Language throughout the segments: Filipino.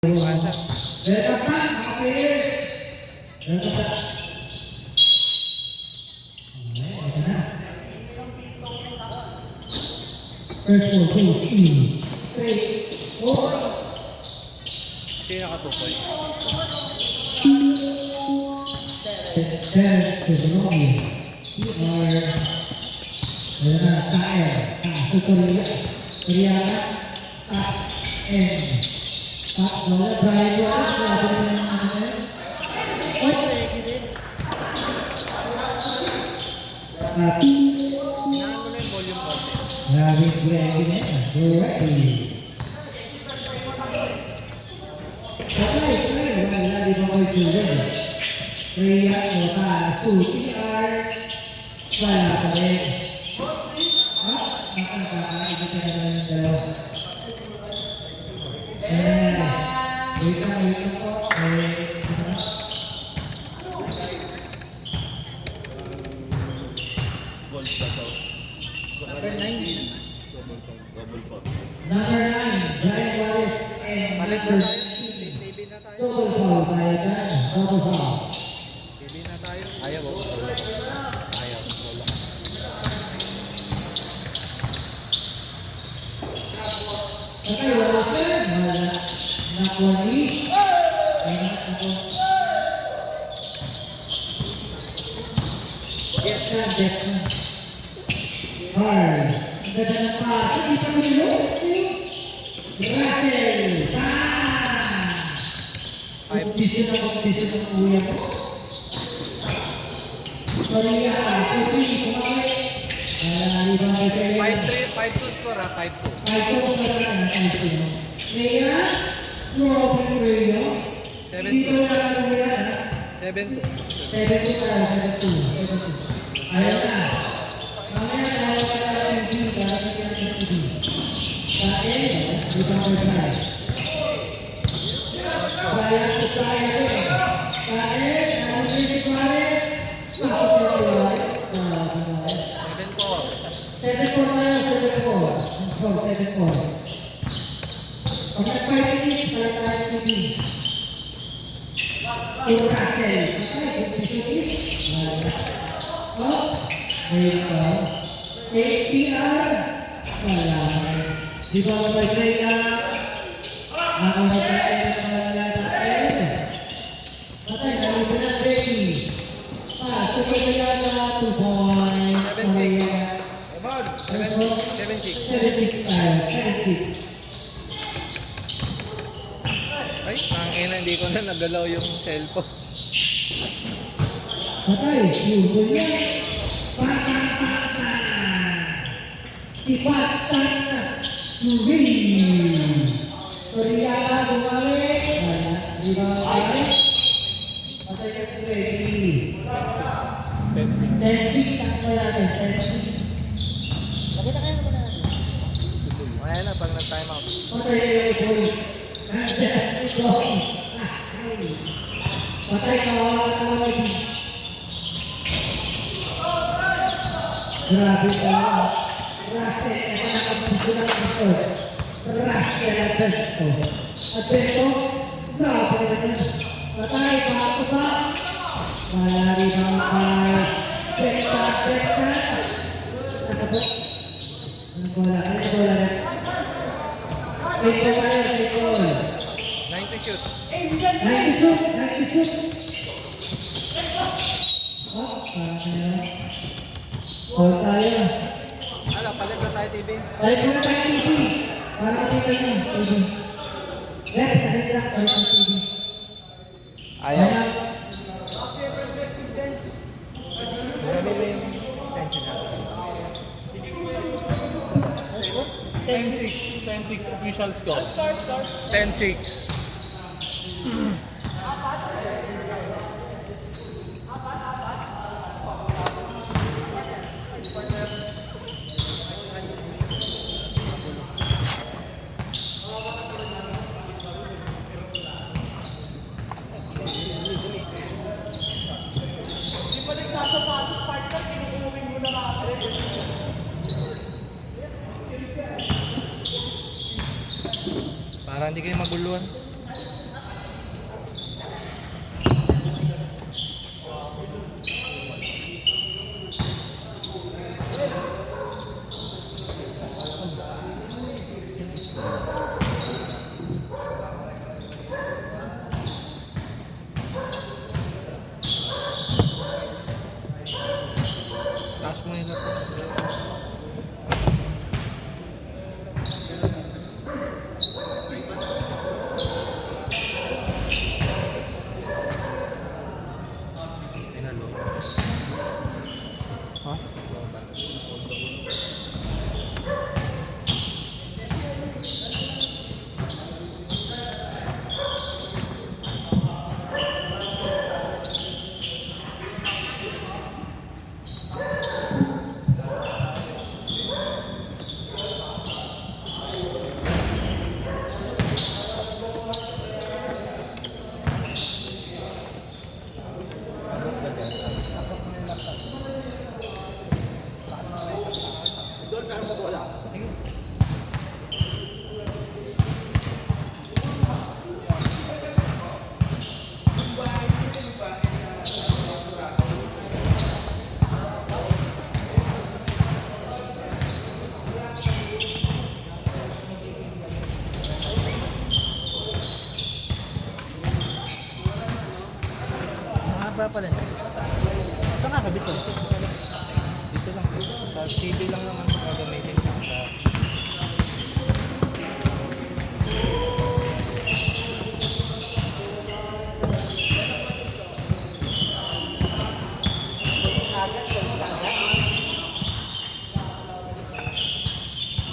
Nakatukoy. Hindi ko na nagalaw yung cellphone. Si Pastor Korea bumalik. Di ba bumalik? Patay ka ready. 10-6 ang wala natin. 10-6. Bakit na kaya naman natin? Kaya na pag nag-time out. Patay ka ready. Patay ka ready. Grabe ka. Rasa ito na kapagpunan ito. Rasa na ito. At ito, grabe na ito. Patay pa ako pa. Malari pa ako. Beka. Nakapot. Ano ko lang? Ito pa rin sa ito. 90 shoot. 90 shoot. Oh, parang na. Hold tayo. Palit na tayo TV. Palit na tayo TV. Para makita nyo. Yes, palit na TV. Ayaw. Ten-six official score. 10-6. Para hindi kayo maguluhan. nagpapalit? Saan ka kabit ko? Dito lang. Sa TV lang naman gagamitin ko.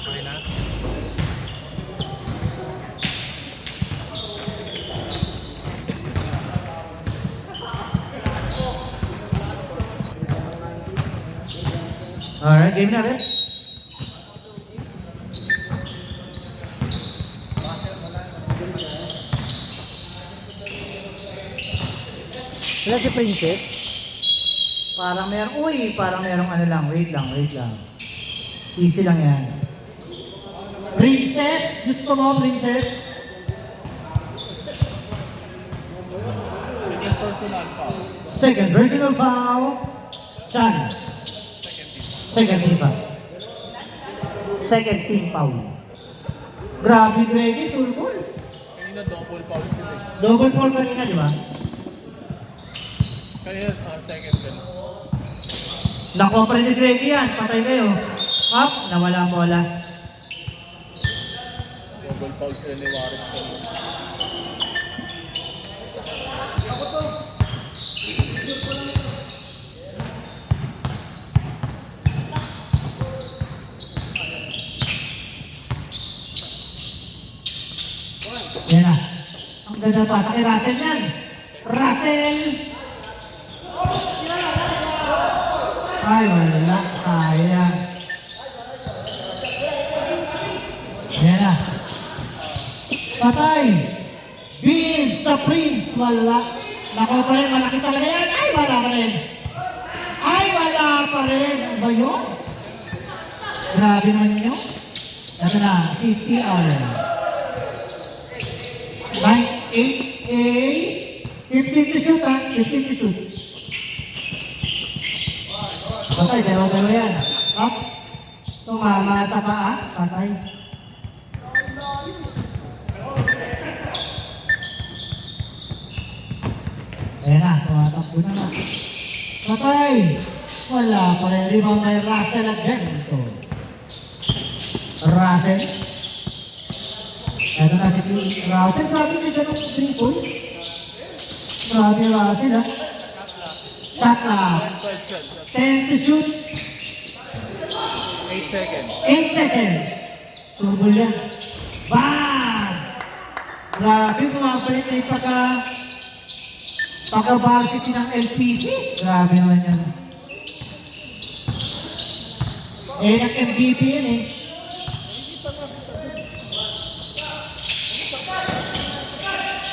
Okay na? Alright, game natin. Wala si Princess. Parang merong ano lang. Wait lang. Easy lang yan. Princess! Gusto mo, Princess? Second personal foul. Second personal foul. Chan. Second team foul. Second team foul. Grabe, Greggy, sulpul. Kanina double foul sila eh. Double foul kanina, di ba? Kanina second din. Nakopre ni Greggy yan. Patay kayo. Up, nawala ang bola. Double foul sila ni Juarez kanina. Yan na. Ang ganda pa sa kay Russell yan. Russell! Ay, wala. Sayang. Yan na. Patay! Beans the Prince! Wala. Nako pa rin, malaki talaga yan. Ay, wala pa rin. Ano ba yun? Grabe naman nyo. Ito na, CTR. 9-8-A. 15 to shoot, ha? 15 to shoot. Patay, dalawa yan. Up. Tumama sa paa. Patay. Ayan na, tumatakbo na. Patay. Wala pa rin. Rebound kay Russell at Jento. Russell. Ito na si Russell. Sabi niya ganun 3 points. Grabe Russell, ha? Shot clock. 10 to shoot. 8 seconds. 8 seconds. Turbol yan. Bang! Grabe, kumapalit na yung pagka-varsity ng LPC. Grabe naman yan. Eh, nag-MVP yan eh.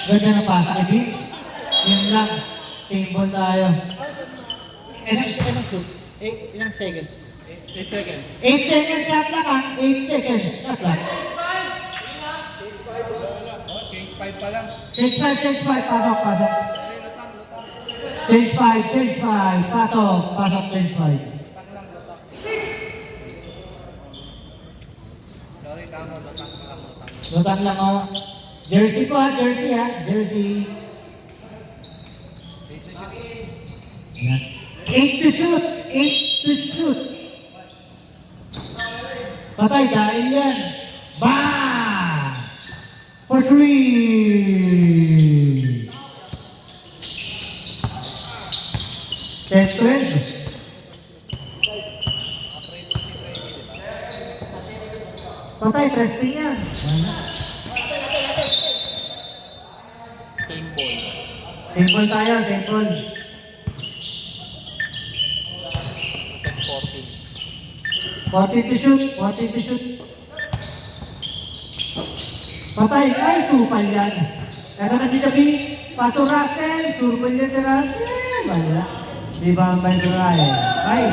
Ganda na pasa kay Vince. Yan lang. Same ball tayo. Ilang shoot? Ilang seconds? 8 seconds. 8 seconds shot clock, ha? 8 seconds shot clock. Change 5 pa lang. Change 5. Pasok. Change 5. Pasok, change 5. Sorry, tama. Lutang ka lang. Lutang lang, oh. Jersey ko, ha? Jersey. Yan. 8 to shoot. Patay, dahil yan. Bang! For 3! Ten 12. Patay, testing yan. Same ball. Simple tayo, simple. Set 40 14. to shoot. Patay, ay, supal yan. Ito na si Gabi. Pato Russell, supal yan si Russell. Wala. Di ba ang Bandray? Ay.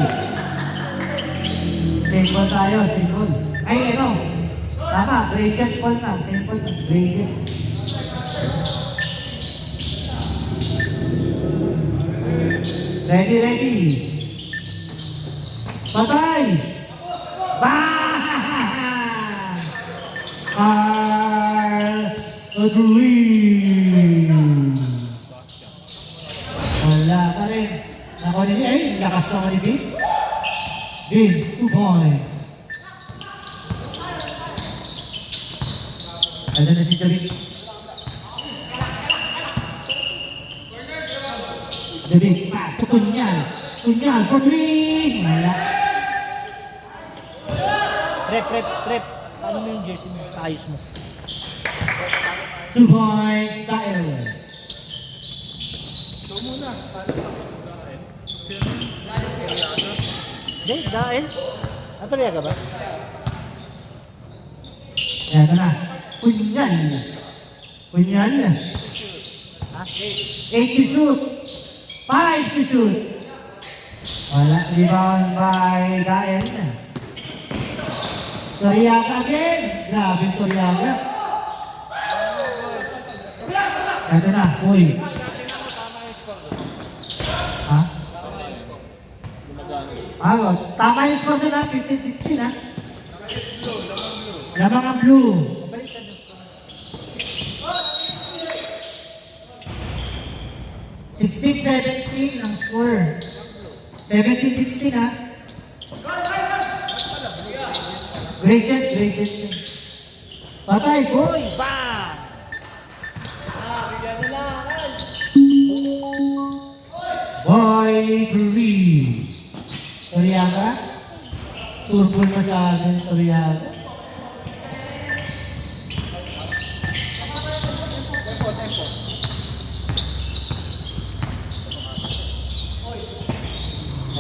Simple tayo, simple. Ay, ano? Tama, gradient ball na. Simple, gradient. Ready. Patay! Bang! Agree! Wala. ako ni Vince. Vince, 2 points. Ano na si David? David, pass sa Kunyal. Kunyal for 3. Wala. Rep. Paano mo yung jersey mo? Ayos mo. 2 points, Kyle. Dahil? Natuloy ka ba? Eto na. Kunyal. Kunyal. Ha? 8 to shoot. 5 to shoot. Wala. Rebound by Gael. Toriaga again. Grabe Toriaga. Eto na. Uy. Ha? Tama yung score na 15-16 ha. Lamang ang blue. 16-17 ang score. 17-16 ha. Graded. Patay, boy! Bang! Boy, Green. Toriaga. Turbo na sa akin, Toriaga.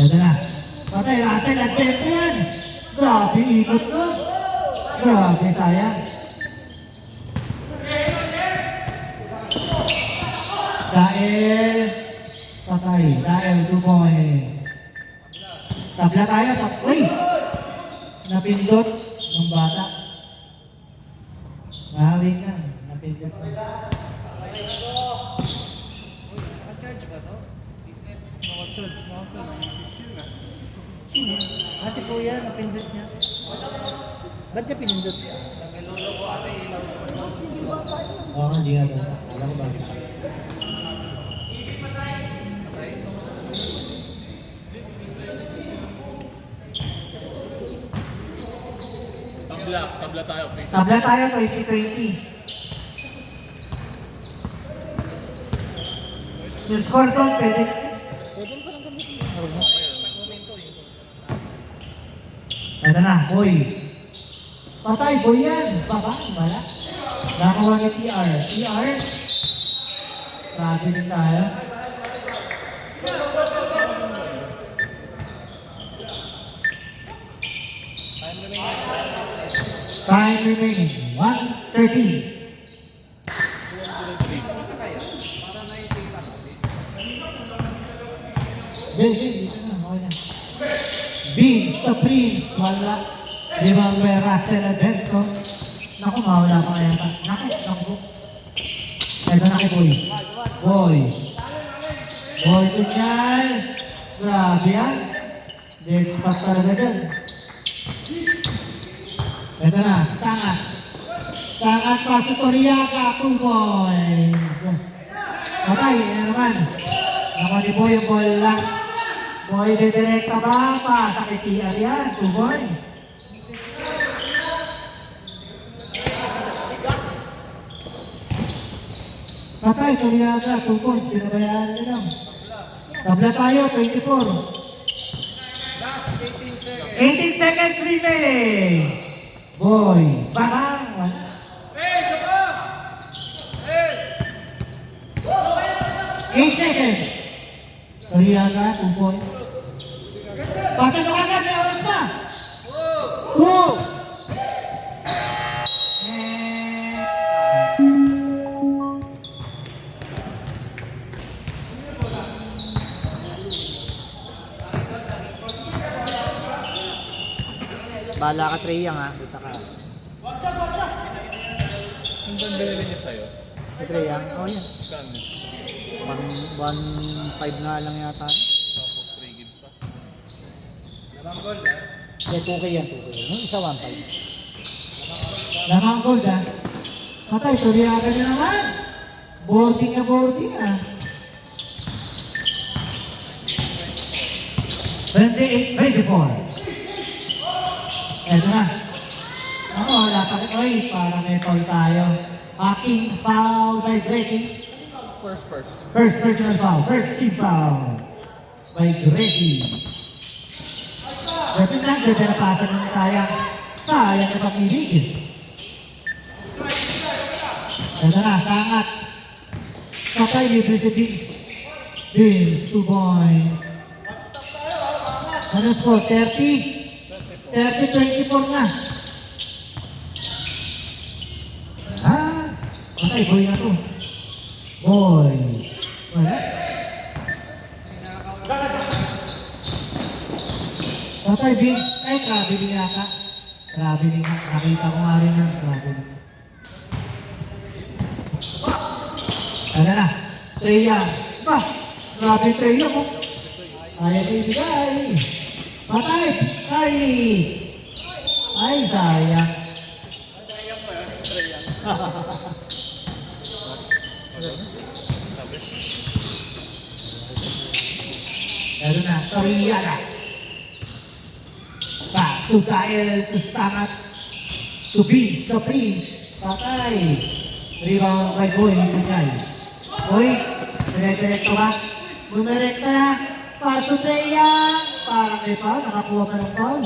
Ito na. Patay, Russell at Pepe yan. Grabe, ikot ko. Grabe, sayang. Dahil, patay. Dahil, 2 points. Tabla tayo. Uy! Napindot ng bata. Mahawin ka. Napindot ka. Naka-charge ba to? Si Kuya, napindot niya. Ba't niya pinindot? Oo, hindi nga ba? Alam ko ba? Tabla tayo. Tabla tayo 2020. Yung score to, pwede. Pwede mo palang gamitin. Ito na, boy. Patay, boy yan. Baba, wala. Nakakuha ni TR. TR. Grabe din tayo. Time remaining. 1:30. Dito na, okay na. Vince the Prince, wala. Limang may Russell Adento. Naku, mawala pa kaya pa. Naku. Ito na kay Boy. Boy. Boy Kunyal. Grabe yan. Dead spot talaga dyan. Ito na, Sangat. Sangat pa si Toriaga, 2 points. Okay, yan naman. Naku ni Boy yung ball lang. Boy, didirekta ba? Pasa kay TR yan, 2 points. Patay, Toriaga, 2 points. Dinabayaan nyo lang. Tabla tayo, 24. Last 18 seconds. 18 seconds remaining. Boy, barang. 8 seconds. Toriaga, 2 points. Pasa na agad, may oras na. 2. Bala ka, Trey Young ha. Kita ka. Yung bang binili niya sa'yo? Si Trey Young? Oh, yan. Kano? 1.5 nga lang yata. Tapos 3 gigs pa. Lamang goal ha. Yeah, 2K yan, 2K. Yung isa 1.5. Lamang gold ha. Patay, Toriaga na naman. Boarding na. Eto na. Ako, wala pa rin. Oy, para may foul tayo. Hacking foul by Grady. First. First personal foul. First team foul by Grady. Pwede na, pwede na pasa ng sayang. Sayang na pakilig. Eto na, sangat. Patay, libre si Vince. Vince, 2 points. Ano score? 30? 30-24 na. Okay, boy na to. Boy. Wala. Patay, Vince. Ay, traveling yata. Traveling. Nakita ko nga rin yung traveling. Ano na? Treya. Ba? Grabe Treya mo. Ayaw ko ibigay. Patay! Kylie! Ay, sayang. Lalo na, Treya na. Back to Kyle, to Sangat. To Prince. Patay. Rebound kay Boy, ibigay. Boy, dire-diretso ba? Bumirekta na. Paso Treya. Parang may foul, nakakuha ka ng foul.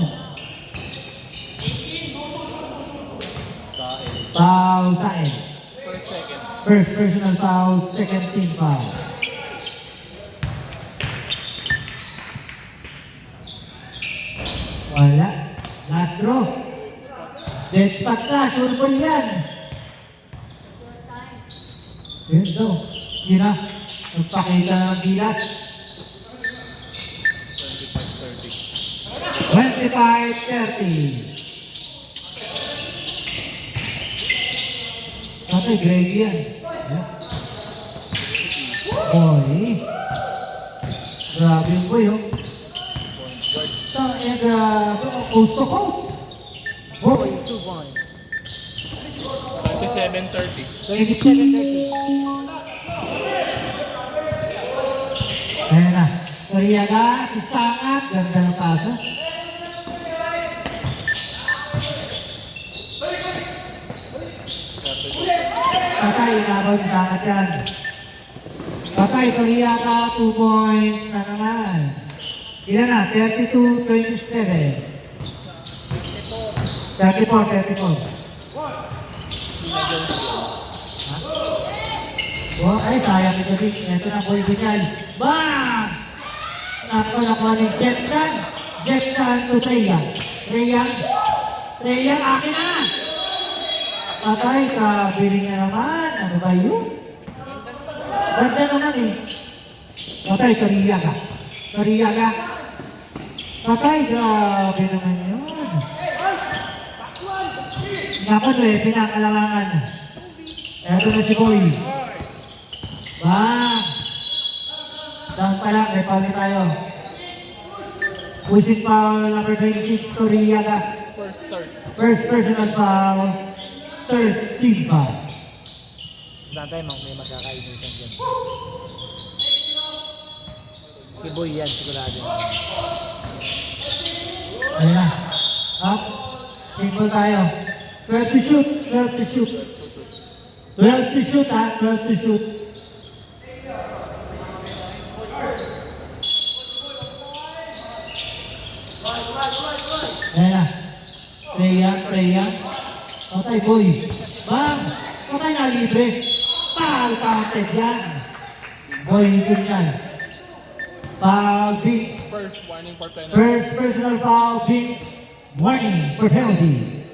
Foul time. First personal foul, second team foul. Wala. Last draw. Dead spot na, sure ball yan. Yun daw. Yun na. Nagpakita ng gilas. 25-30. Tatay, Grady yan. Boy. Grabe yung boy, oh. Grabe, coast to coast. Boy. 2 points. 27-30. 27-30. Ayan na. Kariyaga, Sangat, ganda ng pasa. Patay, inabaw yung Sangat yan. Patay, Kariyaga, 2 points na naman. Ilan na? 32-27. 34. Oh, ay, sayang ito din. Ito na, boy bigay. Bang! Nakuha ni Jetsan. Jetsan to Treya. Treya, akin na! Patay, kabiling na naman. Ano ba yun? Ganda naman eh. Patay, Kariyaga. Patay, grabe naman yun. Dapat eh, pinakalamangan. Eto na si Boy. Bang! Down pa lang, may pali tayo. Pushing foul number 26, Kariyaga. First personal foul, third team foul. Santay, may magkakainitan dyan. Si Boy yan, sigurado. Ayan na. Up. Simple tayo. 12 to shoot. 12 to shoot ha. 12 to shoot. Ayan na. Treya. Patay, Boy. Bang! Patay na libre. Foul counted yan. Boy, yun yan. Foul Vince. First warning for penalty. First personal foul, Vince. Warning for penalty.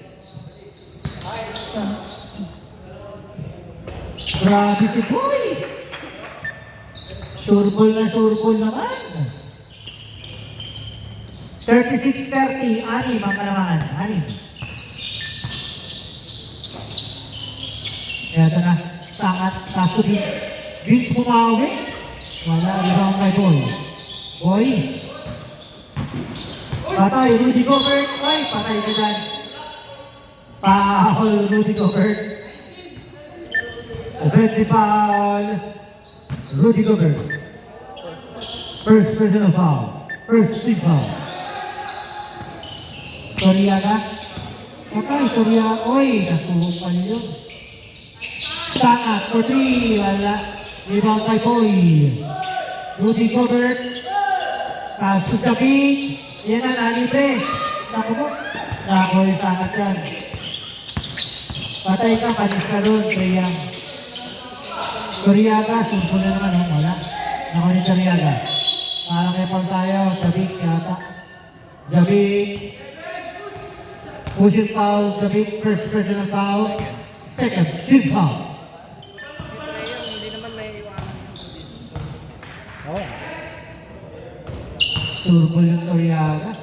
Grabe si Boy. Sure ball naman. 36-30, anim ang kalamangan. Anim. Eto na, Sangat, kaso Vince. Vince bumawi. Wala, rebound kay Boy. Boy. Patay, Rudy Gobert. Ay, patay ka dyan. Foul, Rudy Gobert. Offensive foul, Rudy Gobert. First personal foul. First team foul. Toriaga. Okay, Toriaga. Oy, nasuhupan yun. Sangat for 3. Wala. Rebound kay Boy. Rudy Gobert. Pass to Javi. Yan na, nalibre. Naku mo. Naku, yung sangat yan. Patay ka, panis ka doon, Treyang. Toriaga, sumpo na naman, oh, wala. Naku ni Toriaga. Parang ipang tayo, Javi yata. Javi. Push foul, Javi, first personal foul. Second, team foul. Si Treyang, hindi naman naiiwanan yung condition. Oh. Turbol yung Toriaga.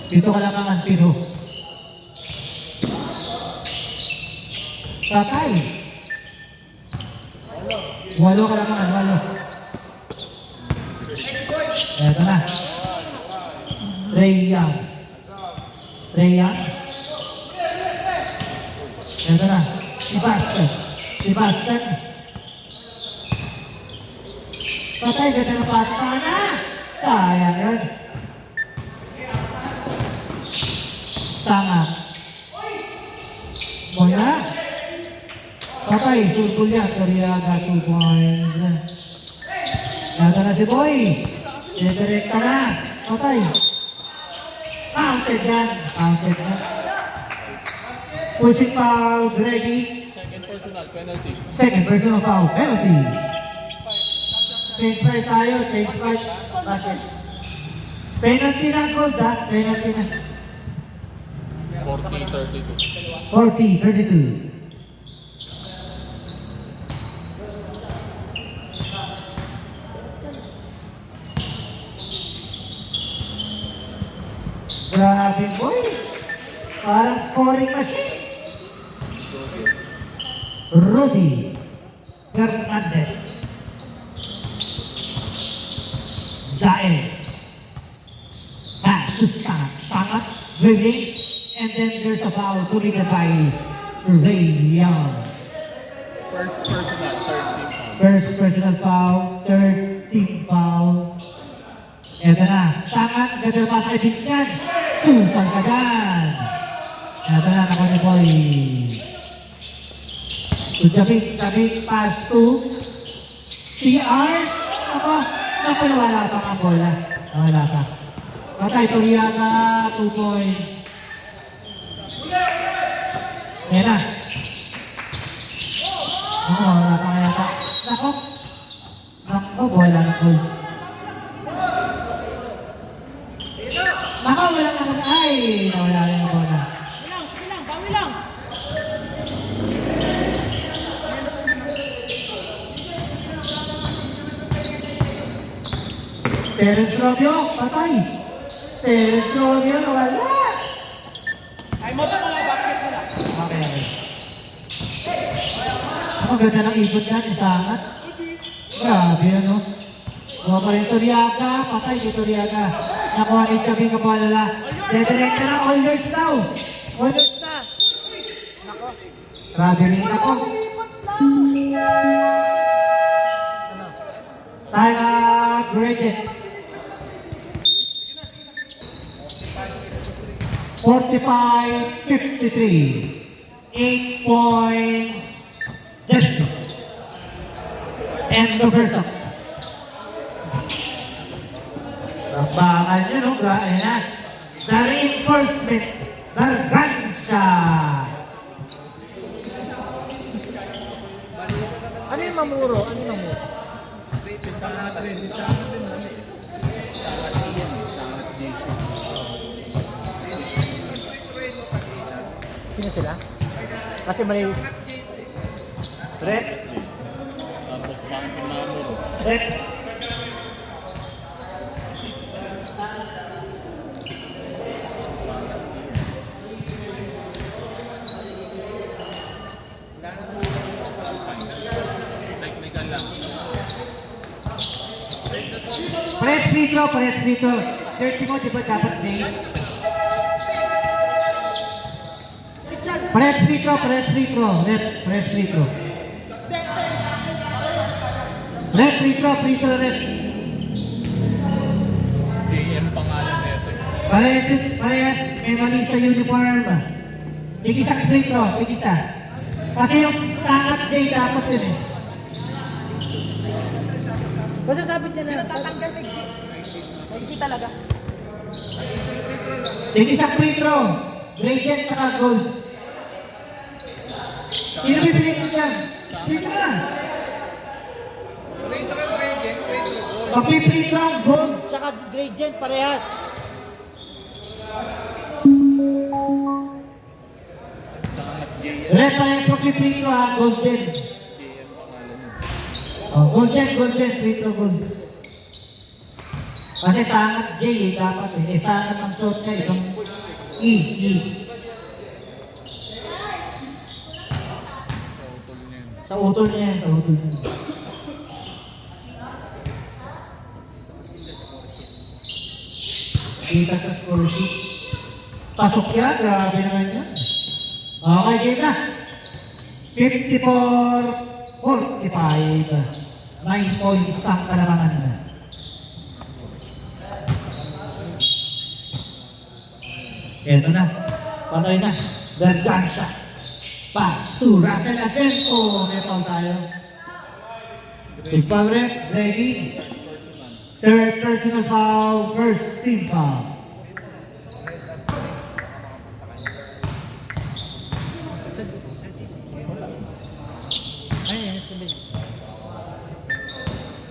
Dito ka lang ang antino. Patay. 8 ka lang ang 8. Eto na. Ray Young. Eto na. Si Boston. Patay, ganda na pasta na. Sayang yun. Sanga. Boya. Patay, surgol yan. Toriaga, 2 points. Nasa na si Boy. Didirekta na. Patay. Counted yan. Pushing foul, Greggy. Second personal foul, penalty. Change fight tayo, Basket. Penalty na, Gold, ha? Penalty na. 40-32. Grabe, boy. Parang scoring machine. Rudy Fernandez. Dael. Pass to Sangat. Dribbling. And then there's a foul committed by Ray Young. First Personal foul, third team foul. Eto na, Sangat, ganda pa sa ibig niyan. Supang kagan. Eto na, naku ni Boy. So, Javi, pass to CR. Naku, nawala pa ang bola. Nawala pa. Patay, Toriaga, 2 points. Ayan na. Wala pa kaya pa. Naku, bola na goal. Naku, wala naman. Ay, nawala rin ang bola. Sige lang, bawi lang. Terence Romeo, patay. Terence Romeo, nawala. Ay mo ito mga basket mo lang. Okay. Ang ganda ng ikot niya, isangat. Grabe, ano? Buha pa rin Toriaga, patay ni Toriaga. Nakuha ni Chabing Kapalala. Dedirect na Oilers daw. Oilers na. Grabe rin ako. Tayo, Bridget. 45-53. 8 points. Just end the first up. Tabangan nyo, no? Ayan na. The reinforcement. Nargansya. Ano yung mamuro? Sino sila? Kasi mali... Red. Red. Press free throw. 30 mo, di ba dapat May? Press free throw. Press free throw. Ref, free throw, ref. JM pangalan na ito. Parehas, may mali sa uniform. Tig-isa ka free throw, tig-isa. Kasi yung sangat J dapat yun eh. Basta sabit niya na. Tatanggal maiksi. Maiksi talaga. Tig-isa free throw. Gradient saka gold. Sino bibili ko dyan? Sino na? Rate ka mo kayo, Jen. Rate mo. Pag-free throw, gold. Tsaka gradient, parehas. Sangat JM. Ref, parehas pag-free throw ha, gold din. JM pangalan niya. Oh, gold din, free throw gold. Kasi sangat J eh, dapat eh. Eh, sangat ang shot niya, itong E. Sa utol niya yun. Sa utol niya. Kita sa score sheet. Pasok yan, grabe naman yan. Okay, kita. 54-45. 9 points ang kalamangan na. Ito na. Panoy na. Bergansya. Pass to Russell again. Oh, may foul tayo. Is foul rep? Ready? Third personal foul. First team foul. Ay, yan, sabi.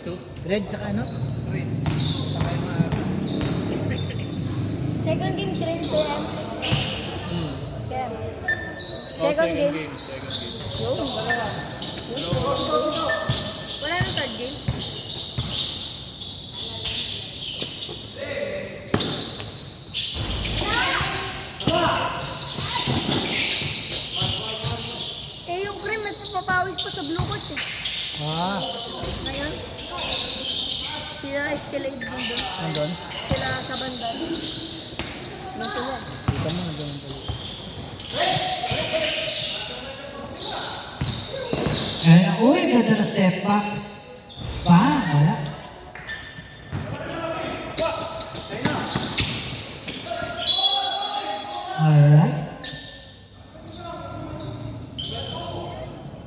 Shoot. Red tsaka ano? Second game, green to yan. Kaya. Oh, Second game. Second game. Yung, dalawa. Wala nang third game. Eh, yung cream, nagpapawis pa sa blue coat eh. Ah, Ngayon, sila Escalade din doon. nandun. Sila sa banda. Luto yan. Kita mo, nandun ang tuloy. Uy, ganda na step back. Wala. Alright.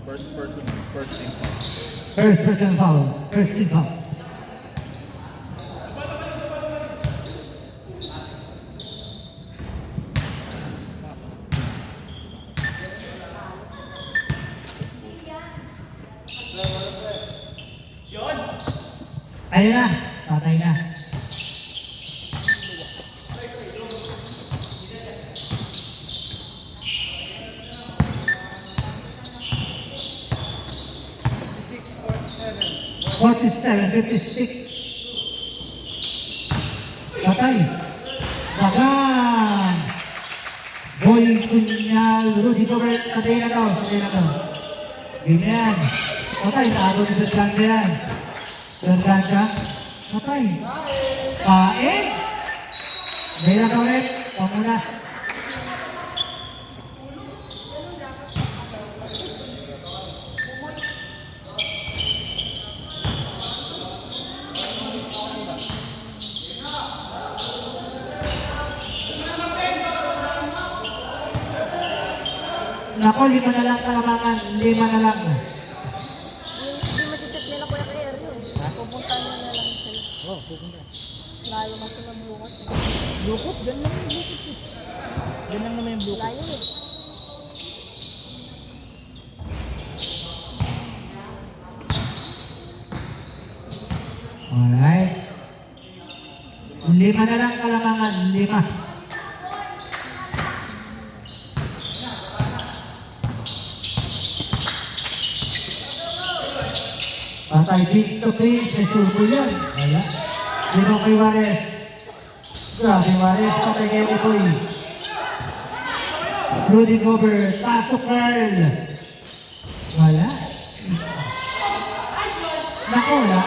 First team foul. First person foul. First team foul. Ayun na. Patay na. Forty-seven. 47-56. Patay. Bagan. Boy Cunyal. Rudy Gobert. Patay na daw. Ganyan. Patay. Nago ni Bergansya yan. Bergansya. Patay. Pae. May na daw ulit. Pamunas. Nako, 5 na lang kalamangan. 5 na lang. Hindi matitik nila kuya kaya yun. Pupunta na lang sila. Oh, pupunta. Layo kasi ng bukas. Lukot, dyan lang yung lukot eh. Dyan lang naman yung lukot. Layo eh. Alright. 5 na lang kalamangan. 5. Patay pitch to pitch. May surbo yan. Wala. Dino kay Juarez. Grabe Juarez. Patay kay Utoy. Rudy Gobert. Pasok Carl. Wala. Nako, wala.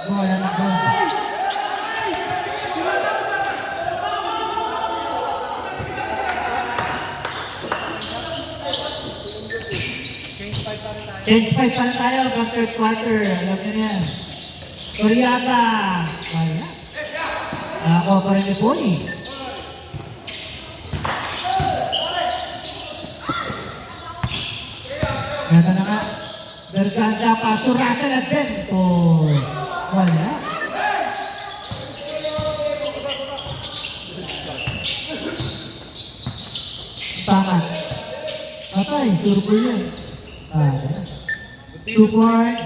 Wala na ko. Change 5 Change 5 pa rin tayo hanggang third quarter. Alam niyo na yan. Toriaga. Wala. Nakakuha pa rin ni Poli. Ganda na nga. Berganda pa. Surasa na din. Wala. Tamat. Patay. Turbo yan. Ayan. 2 point.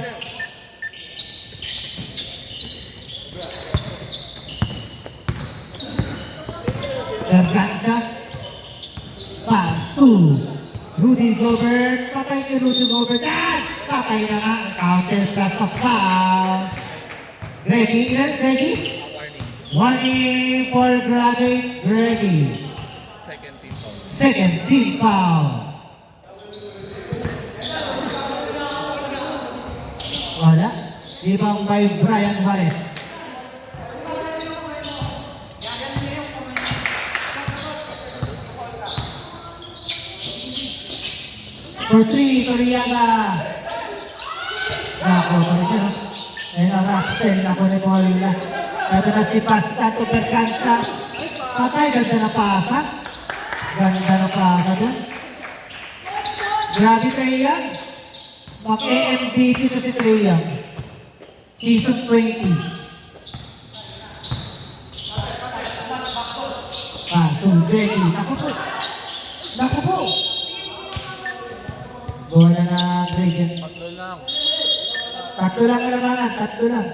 Berganda. Pass to Rudy Gobert. Patay kay Rudy Gobert. Patay na nga. Counter plus of foul. Greggy. Warning. 1 for Greggy. Second team Second team foul. foul. Wala. Ibang by Brian Juarez. For 3, Toriaga. Ako, Toriaga. Ayun ang Russell. Ako ni Morila. Ito na si Pasta to Berganza. Patay, ganda na pasa. Ganda na pasa doon. Grabe Trey Young. Mag-AMDP to si Trey Young. Season 20. Sugretti. Naku po. Naku po. Bola na Greggy. Tatlo lang. Tatlo lang kalamangan. Tatlo lang.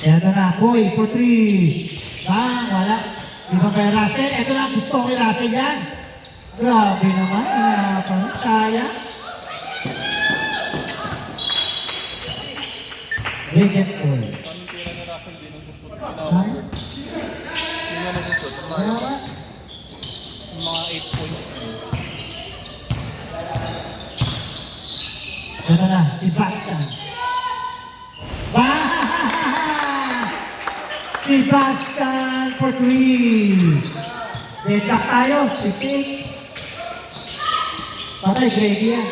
Ito na, Boy, for 3. Wala. Di ba kay Russell? Ito na, gusto ko kay Russell yan. Grabe naman, kaya. Regent Boy. Anong tira ni Russell din ang gusto? Ay. Hindi na nagsusot. Ano ba? Mga 8 points na yun. Ito na, si Bastian. Si Bastian for 3. Deadlock tayo, si King. Patay, Greggy yan.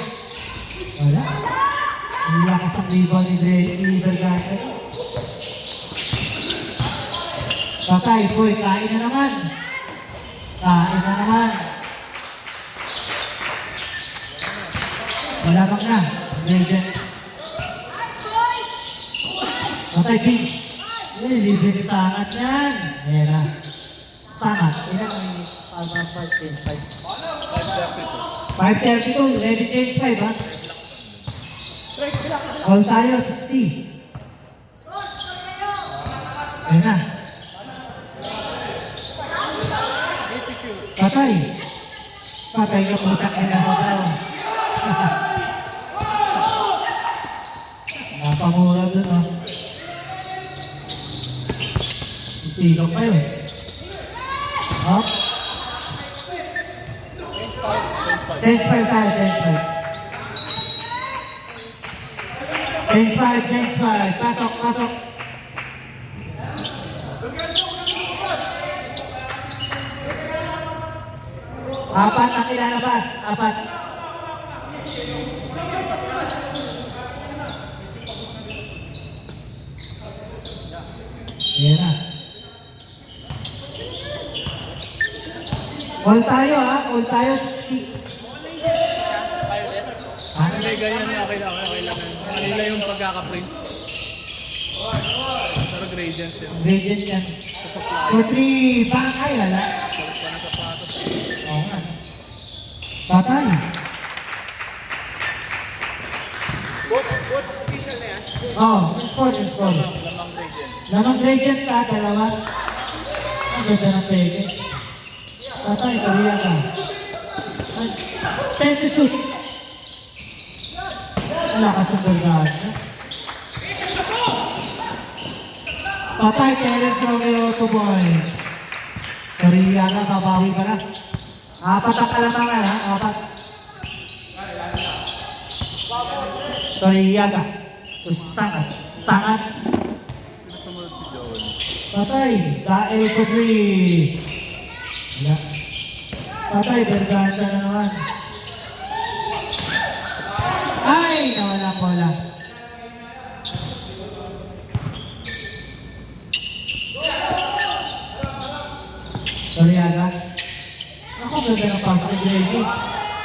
Wala. Hindi lakas ang rebound ni Greggy Bergante. Patay, boy, kain na naman. Kain na naman. Wala bang na, Greggy. Patay, King. Libre ni Sangat yan. Ayan na. Sangat. Ilan ang minutes? 5:32. 5:32. Ready change 5 ha? All tayo 60. Ayan na. Patay. Patay ka putak na mo tayo. Napamura dun ha. Tigaw pa yun. Up. Change 5 tayo, change 5. Change 5. Pasok. Apat ang ilalabas. Apat. Ayan na. All tayo ha, all tayo 60. Hindi, ganyan na. Okay lang. Manila yung pagkaka-print. Pero gradient yun. Gradient yan. For 3, bangkay wala. Salit pa na sapatos. Oo nga. Patay. What's official na yan? Score. Lamang gradient. Lamang gradient ka, dalawa. Ang ganda ng peke. Patay, kariya ka. 10 to shoot. Wala ka sa bergaan. Patay, Terence Romeo, 2 points. Kariya ka, babawi ka na. Apat ang kalamangan ha, apat. Toriyaga. Sangat. Sangat. Sumunod si Joel. Patay. Dael Kudri. Wala. Patay. Berganta na naman. Ay! Nawala ko lang. Toriyaga. Ako ganda ng pasok ni Greggy.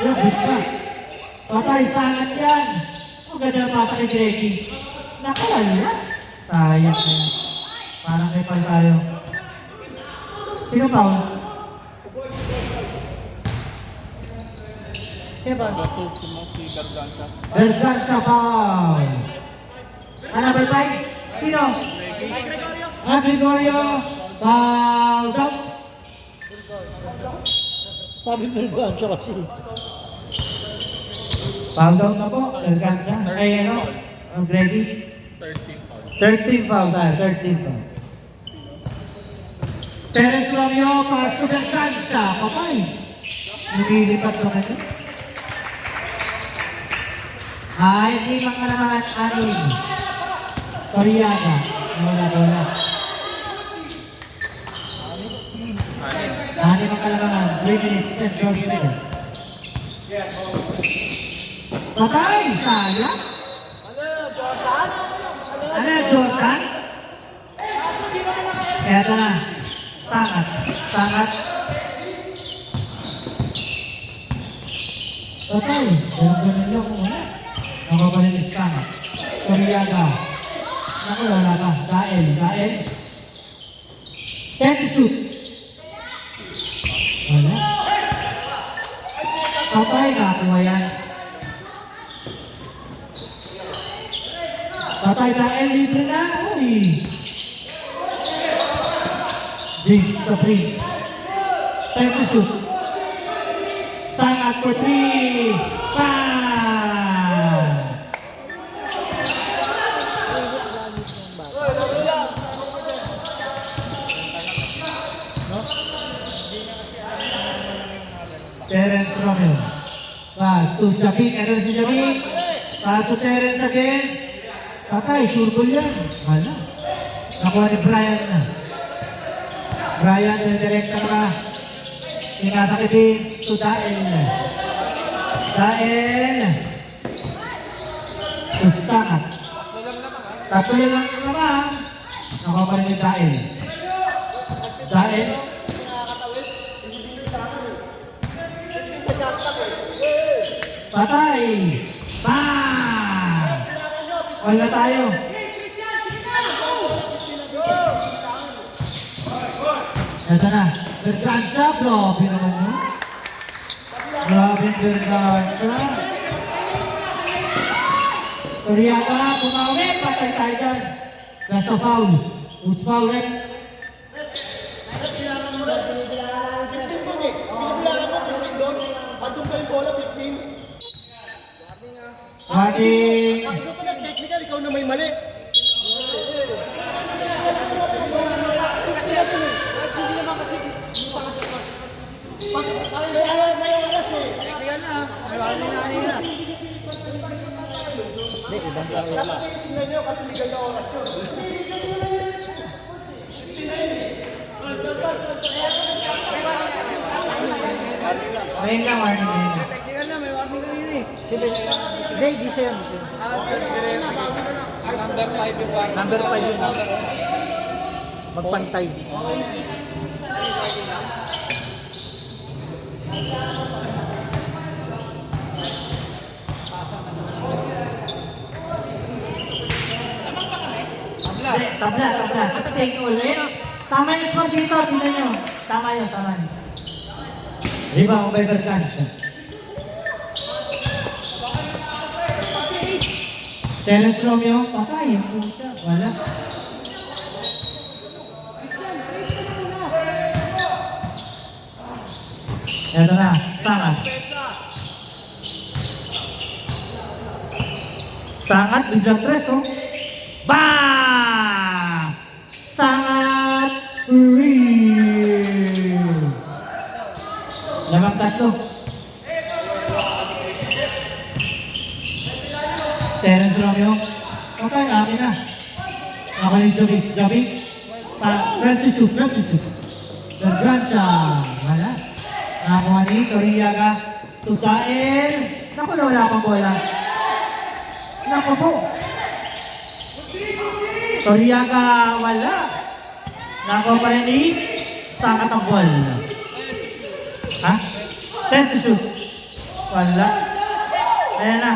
Yung buka. Patay, sangat yan. Ang ganda ng pasok ni Greggy. Nakalala. Sayang na yan. Parang may pal tayo. Sino pa? Sino ba? Gatog si mo si Garganta. Berganza foul. Number 5. Sino? Gregorio. Foul down. Sabi Berganza kasi. Foul down na po. Berganza. Ay ano? Greggy. 13 foul. 13 foul tayo. 13 foul. Teres Romeo. Pass to Berganza. Kapay. Lumilipat ko kayo. Ay, hindi makalaman anin. Toriyaga. Wala. Anin makalaman. 3 minutes and 12 seconds. Patay! Sayang! Ano, Jordan? Eto na. Sangat. Patay! Ganun lang muna. Nakapalinis ka. Toriyaga. Naku, wala ka. Dael. 10 to shoot. Wala. Patay, nakakuha yan. Patay, Dael. Libre na. Uy. James the Prince. 10 to shoot. Sangat for 3. Terence Romeo. Pass to Japik. Ano si Japik? Pass to Terence again. Patay, surbol yan. Wala. Nakuha ni Brian na. Brian, direkta ka. Inasakitin to Dael. To Sangat. Tatlo lang naman. Nakuha pa rin ni Dael. Patay! Bang! Wala tayo. Ito na. Berganza, grabe naman yun. Grabe Berganza. Toriyaga, pumawi. Patay tayo dyan. Nasa foul. Who's foul, right? Waging. Pag ikaw pa nag-technical, ikaw na may mali. May oras eh. Dapat tingnan nyo kasi legal na oras yun. Ayun lang, warning ngayon. Technical na, may warning kanina eh. Hindi, di siya yun. Number 5 yung warning. Number 5 yun. Magpantay. Tabla. 16 all. Ayun o. Tama yung score dito. Tingnan nyo. Tama yun. Rebound by Berganza. Terence Romeo. Patay. Wala. Ito na. Sangat. Biglang tres, oh. Bang! Sangat real. Lamang tatlo. Terence Romeo. Okay, akin na. Ako na yung Joby. Joby. 20 shoot. Berganza. Wala. Nakakuha ni Toriaga. Tukain. Naku na wala pang bola. Naku po. Toriaga. Wala. Nakuha pa rin ni Sangat ang ball. Ha? 10 to shoot. Wala. Ayan na.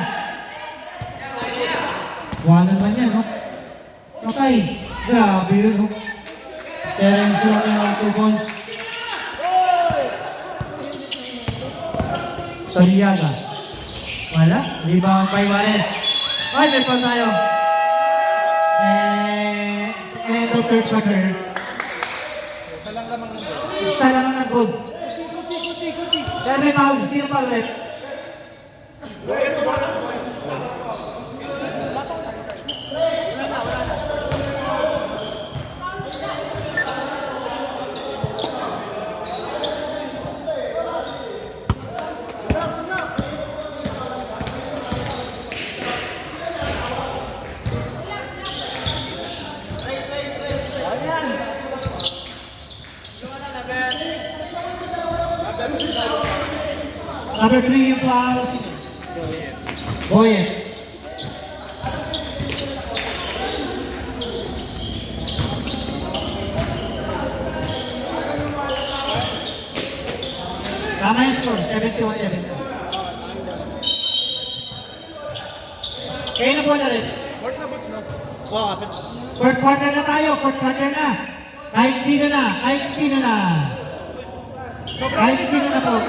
Wala naman yan, no? Okay. Grabe yun, no? Terence Romeo, 2 points. Toriaga. Wala. Rebound by Juarez. Ay, may pa tayo. End of third quarter. Isa lang ang nag-gold. Dahil may foul. Sino foul rin? Number 3 yung foul. Boye. Tama yung score, 71-7. Kayo na po na rin. Fourth quarter na tayo, fourth quarter na. Kahit sino na. Kahit sino na po.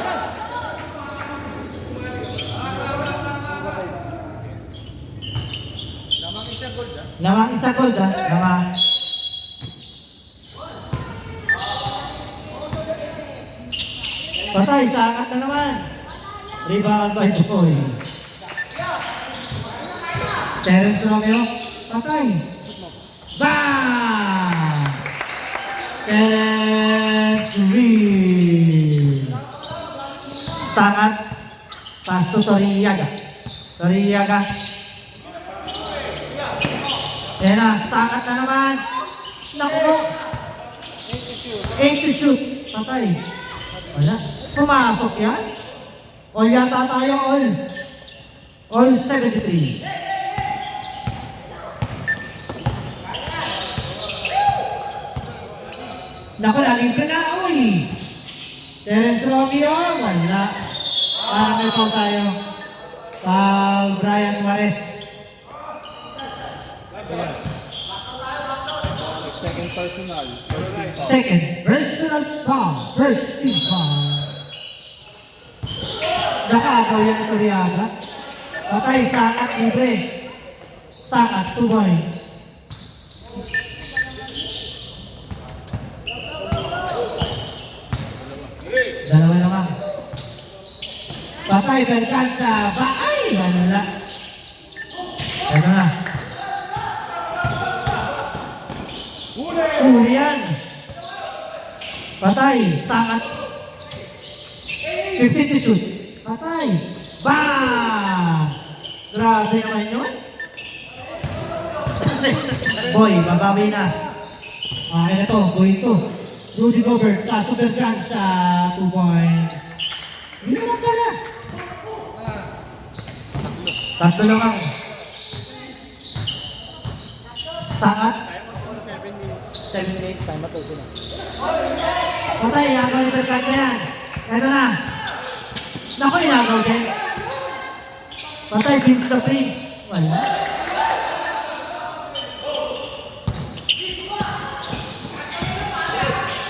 Lamang isa gold, ha? Lamang. Patay, sa angat na naman. Rebound by Boy. Terence Romeo, patay. Bang! Terence Reed. Sangat. Paso Toriaga. Yan na, sangat na naman. Naku! 8 to shoot. Patay. Wala. Pumasok yan. All yata tayo, all. All 73. Naku, nalibre na, uy. Terence Romeo, wala. May foul tayo. Foul Brian Juarez. Second personal foul. First team foul. Nakagaw yan ito Riaga. Okay, sangat libre. Sangat, 2 points. Dalawa naman. Patay, Berganza. Ay, wala. Ano na? Uli yan. Patay, sangat. 50 to shoot. Patay. Bang! Grabe naman yun. Boy, babawi na. Okay na to, boy to. Rudy Gobert sa Berganza, 2 points. Hindi naman pala. Tatlo lang. Sangat. 7 minutes, time at sila. Patay, agaw ni Berganza yan. Ito na. Naku, inagaw din. Patay, Vince the Prince. Wala.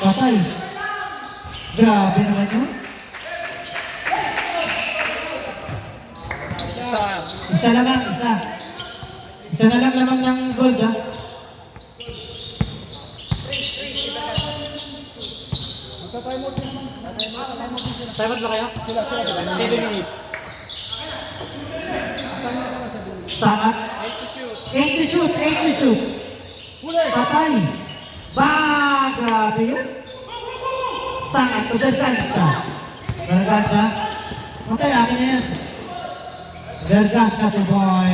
Patay. Grabe naman yun. Isa lang, isa. Isa na lang lamang ng gold, ha? Time out ba kayo? Sila. 7 minutes. Sangat. 8 to shoot. Patay. Bang! Grabe yun. Sangat to Berganza. Okay, akin na yan. Berganza to boy.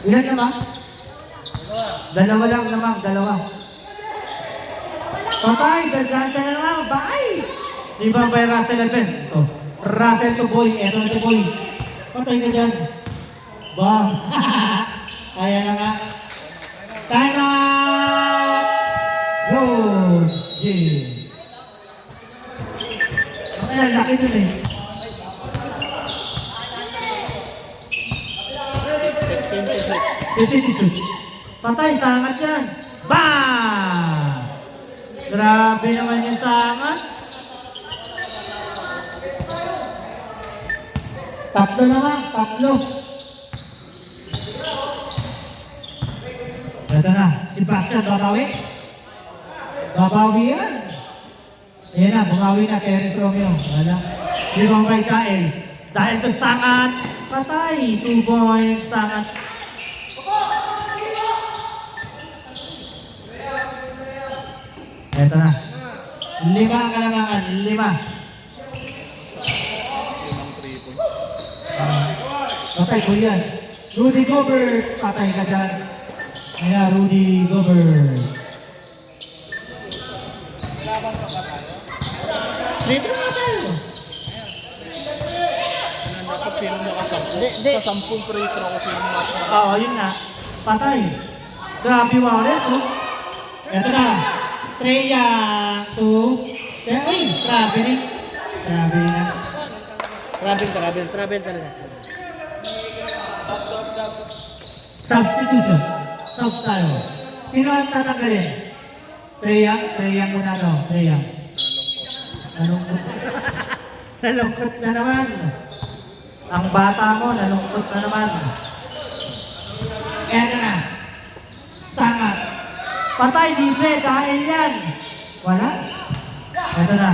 Ilan naman? Dalawa lang naman, dalawa. Patay, bergansa na naman, bye! Di ba by Russell Alpen? Oh, Russell to boy, eto na to boy. Patay ka dyan. Bang! Kaya na nga. Time out! Goes! Jim! Ay, laki dun eh. Titisut. Patay, sangat yan. Bang! Grabe naman yung sangat. Tatlo naman, tatlo. Ito na, si Bastian babawi. Babawi yan. Ayan na, bumawi na Terence Romeo. Wala. Limang by Kael. Dahil to sangat, patay. 2 points, sangat. Ito na. 5 ang kailangan, 5. Limang 3 points. Patay ko yan. Rudy Gobert, patay ka dyan. Ayan, Rudy Gobert. Dito na tayo. Dapat sino nakasampu? Sa 10 free throw ko sino mas Oo, yun nga. Patay. Grabe Wallace, oh. Ito na. Treya, 2. Uy, traveling. Traveling na. Travel talaga. Substitution. Sub tayo. Sino ang tatanggalin? Treya muna no. Treya. Nalungkot. Nalungkot na naman. Ang bata mo, nalungkot na naman. Eto na. Sangat. Patay, libre, dahil yan. Wala? Eto na.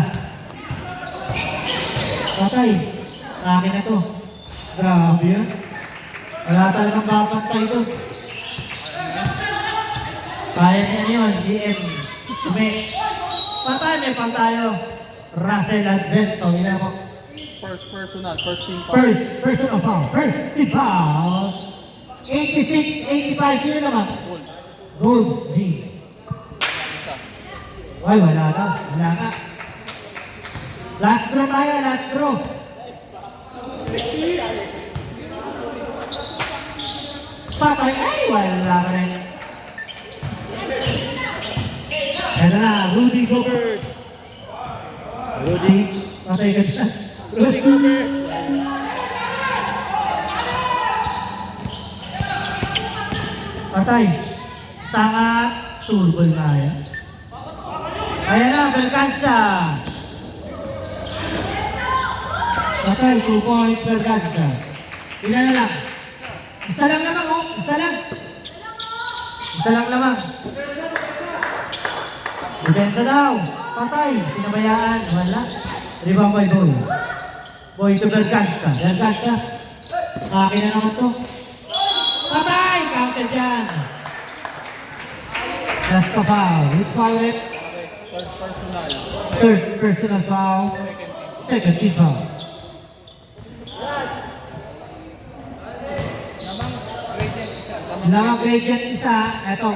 Patay. Akin na to. Grabe yan. Wala talagang babantay ito. Kaya niya yun, GM. Patay, may pang tayo. Russell Advento. Ina mo. first team foul. First personal foul. First team foul. 86-85. Sino naman? Golds G. Isa. Ay, wala na. Wala na. Last draw tayo, last draw. Patay. Ay, wala ka rin. Ito na, Rudy Gobert. Rudy, patay ka dyan. Rudy Gobert. Patay. Sangat. Turbol na yan. Ayan na, Berganza. Patay, 2 points, Berganza. Ilan na lang? Isa lang naman, oh. Isa lang. Isa lang naman. Depensa daw. Patay. Pinabayaan. Wala. Rebound by Boy. Boy to Berganza. Berganza. Akin na naman to. Patay! Counter dyan. That's the foul. Who's foul it? Third personal foul. Second team foul. Lamang gradient isa. Ito.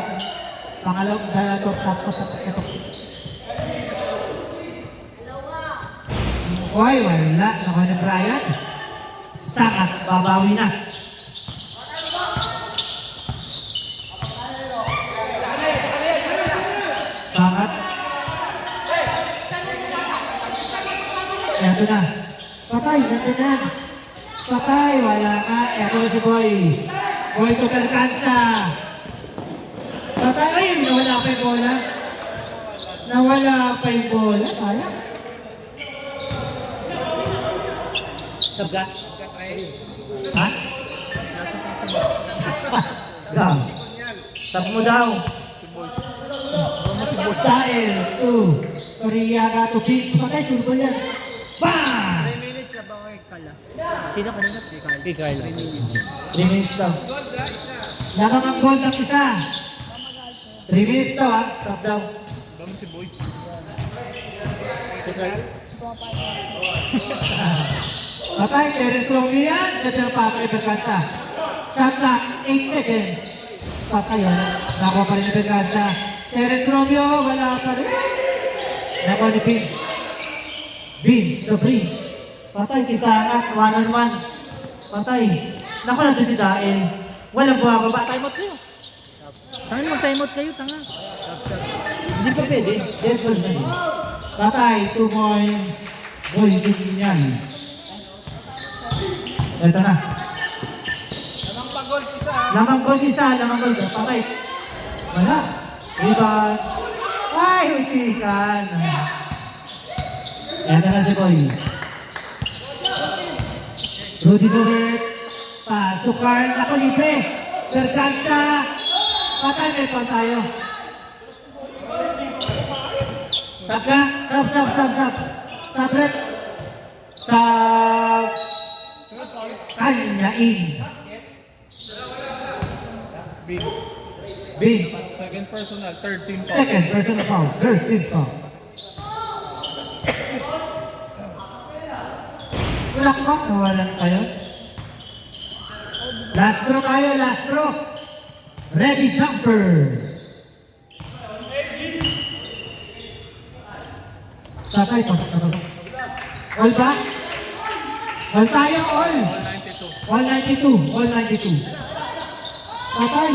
Pangalawang ito. Ito. Uy, wala. Nakuha na Brian. Sangat. Babawi na. Sangat. Ito na. Patay. Ito na. Patay. Wala ka. Ito na si Boy. Boy to Berganza. Patay. Ay, nawala pa yung bola. Nawala pa yung bola. Kaya. Sabga? Ha? Gam. Sab mo daw. Dahil, 2. Koriyaga to Pix. Patay, sulbo yan. Bang! 3 minutes na ba kay Kala? Sino kanina? Kay Kala. 3 minutes daw. Nakamang-goal ng isa. 3 minutes daw ha. Stop daw. Dami si Boy. Patay, Terence Romeo yan. Ganda ng patay, Berganza. Shot clock, 8 seconds. Patay, wala. Nakuha pa rin ni Berganza. Terence Romeo, wala pa rin. Nakuha ni Vince. Vince, the Prince. Patay, kisangat, 1-on-1. Patay. Naku, nandun si Dael. Walang bumababa. Time out kayo. Saan mag-time out kayo, tanga? Hindi pa pwede. Dead ball na yun. Patay, 2 points. Boy, hindi yan. Ito na. Lamang gold isa. Patay. Wala. Rebound. Ay, hutikan. Ito na si Boy. Rudy Gobert. Pasok Carl. Ako libre. Berganza. Patay, may pang tayo. Stop ka. Stop. Stop, Brett. Stop. Kanyain. Vince. Second personal, third team foul. Second personal foul. Third team foul. Wala ka ba? Nawalan tayo. Last throw tayo, last throw. Ready jumper. Tatay ko. All ba? All tayo, all. 92. 192. Patay.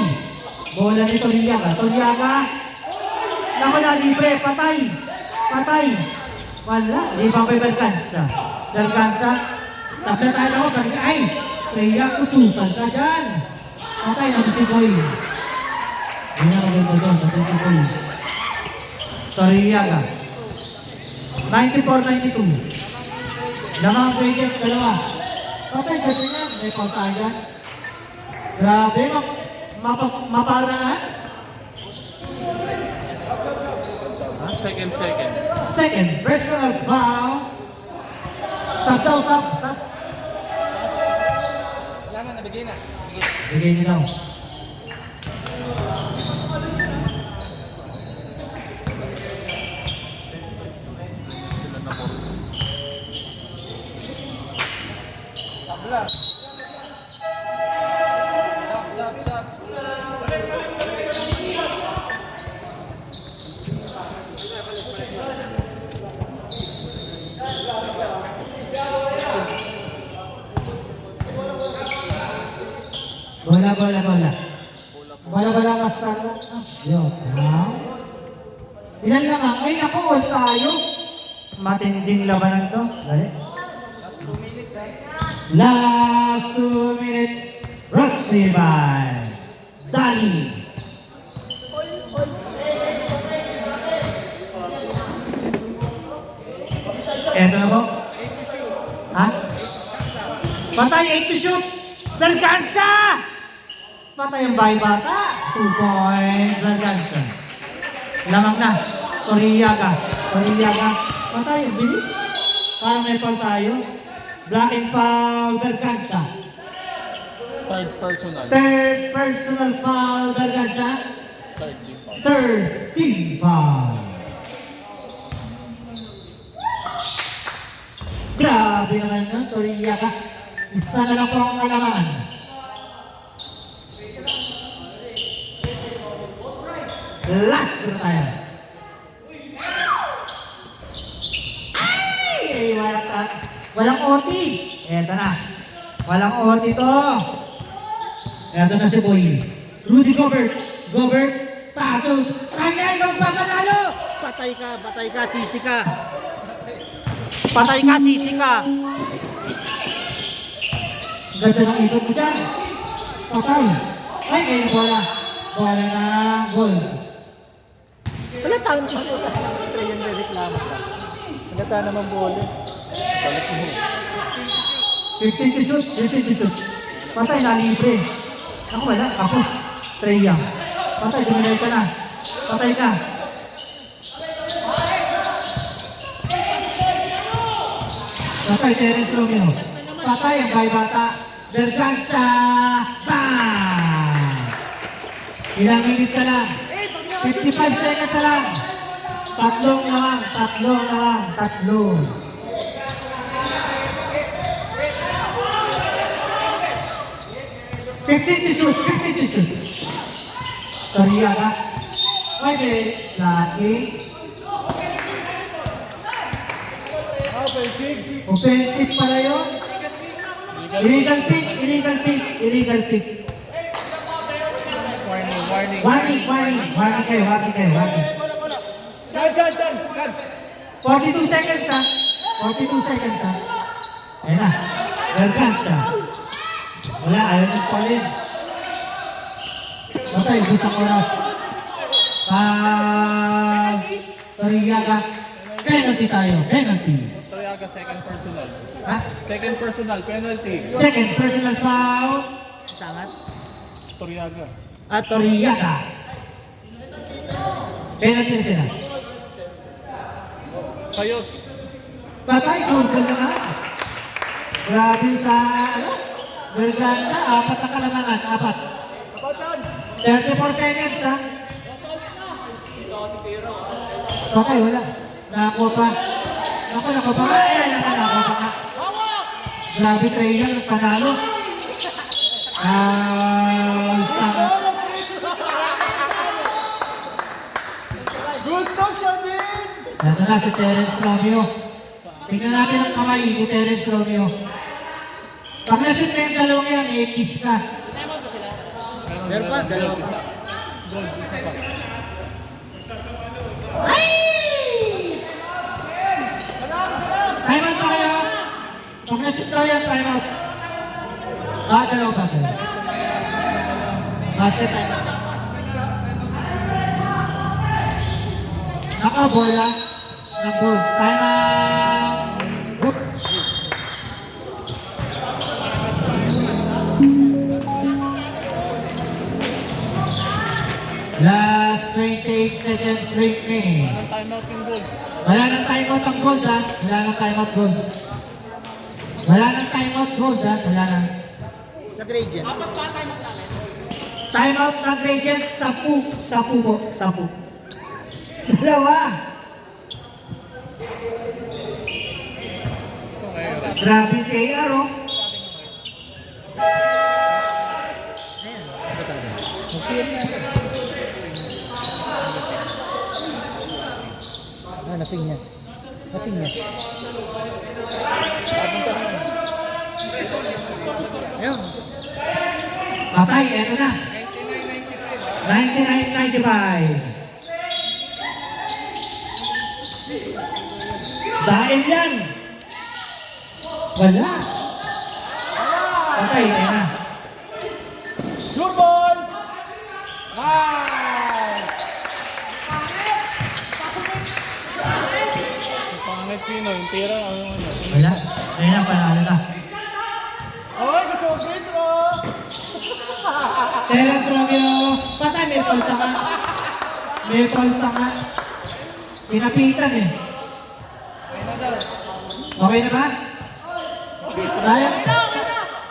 Bola ni Toliaga. Naku na, libre. Patay. Wala. Libre kay Berganza. Tapos tayo ako. Ay, Freya, kusutan ka dyan. Patay na si Boy. Hindi na maganda doon. Patay si Boy. Toliaga. 94-92. Lamang break dalawa. Patay kasi nga. May pantayan. Grabe, maparangan. Second. Second, personal foul. Sub. Wala na, nabigay na. Bigay niyo daw. Tabla. Sab. Bola mas talo. Joke lang. Ilan lang ang? Ay, naku, all tayo. Matinding labanan to. Dali. Last 2 minutes. Brought to you by Dali. Eto na po. Ha? Patay, 8 to shoot. Berganza! Patay ang bahay bata. 2 points. Berganza. Lamang na. Toriaga. Patay, bilis. Parang may foul tayo. Blocking foul, Berganza. Third personal. Third personal foul, Berganza. Third team foul. Third team foul. Grabe naman yun, Toriaga. Isa na lang po ang kalaman. Last draw tayo. Ay! Walang OT. Eto na. Walang OT to. Eto na si Boy. Rudy Gobert. Paso. Kanya yung pagkatalo. Patay ka, sisi ka. Ganda ng ikot mo dyan. Patay. Ay, ngayon bola. Bola na goal. Wala tayo naman po. Kaya yung reklamo ka. Wala tayo naman bolo. 15 to shoot. Patay na libre. Ako wala. Tapos, Trey Young. Patay, dumalay ka na. Patay ka. Patay, Terence Romeo. Patay ang bahay bata. Berganza. Bang! Ilang minutes ka lang? 55 seconds na lang. Tatlong lang. 15 to shoot, 15 to shoot. Toriaga. Pwede. Lucky. Offensive pala yun. Illegal pick, illegal pick, illegal pick. Warning kayo. 42 seconds ha. 42 seconds ha. Ayan na. Welcome siya. Wala, ayaw nang palin. Patay, busang oras. Toriaga. Penalty tayo, penalty. Toriaga, second personal. Ha? Second personal, penalty. Second personal foul. Sangat. Toriaga. Toriaga. Penalty na sila. Kayo. Patay, sultan na nga. Grabe sa, Berganda, 4 na kalamangan, 4. 34 seconds, ha? Patay, wala. Nakakuha pa. Nakuha pa nga. Nakuha pa nga. Grabe, trainer, panalo. Sama. Gusto siya din! Nandun na si Terence Romeo. Tingnan natin ang kamay ni Terence Romeo. Pag nashoot na yung dalawang yan, eh, kiss ka. Meron pa, dalawa pa. Gold, isa pa. Time out pa kayo. Pag nashoot daw yan, time out. Dalawa pa kayo. Basket time out. Naka-bola. Nag-goal. Time out. Oops. Last 28 seconds remaining. Anong timeout yung gold? Wala nang timeout ang gold ha. Wala nang timeout gold. Wala nang timeout gold ha. Wala nang. Sa gradient. Timeout ng gradient, 10. 10 po. 10. Dalawa. Grabe KR oh. Nasing niya. Nasing niya. Ayun. Patay, eto na. 99-95. Dahil yan. Wala. Patay, eto na. Sure ball! Nice! Pangit sino? Yung tira o yung ano? Wala. Ayun na, panalo na. Oy, gusto ko free throw! Terence Romeo. Patay, may falta nga. May falta nga. Pinapitan eh. Okay na ba?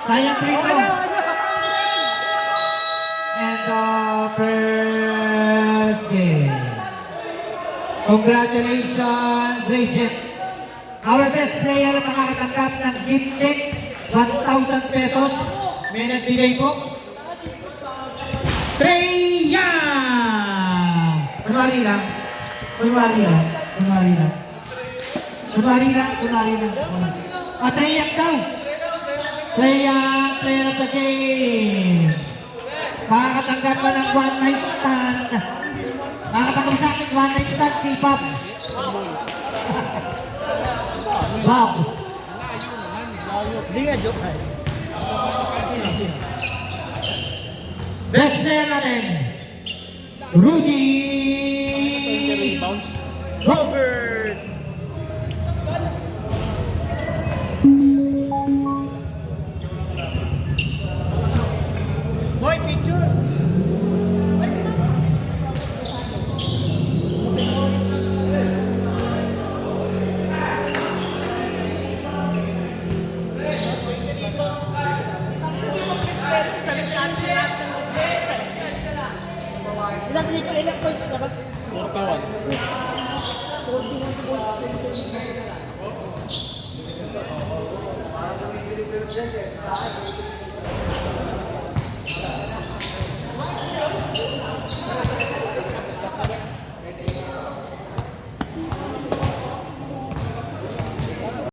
Sayang free throw. And the first game. Congratulations, Bridget. Our best player makakatanggap ng gift check, 1,000 pesos. May nagbigay po. Trey Young! Kunwari lang. Trey Young daw. Trey Young, player of the game. Makakatanggap ka ng one night stand. Makakatanggap sa akin one night stand, K-pop. Wow. Hindi nga joke. Best player natin, Rudy Rebounds. Robert. Boy, picture! Ilang points ka ba? 41. 41 points.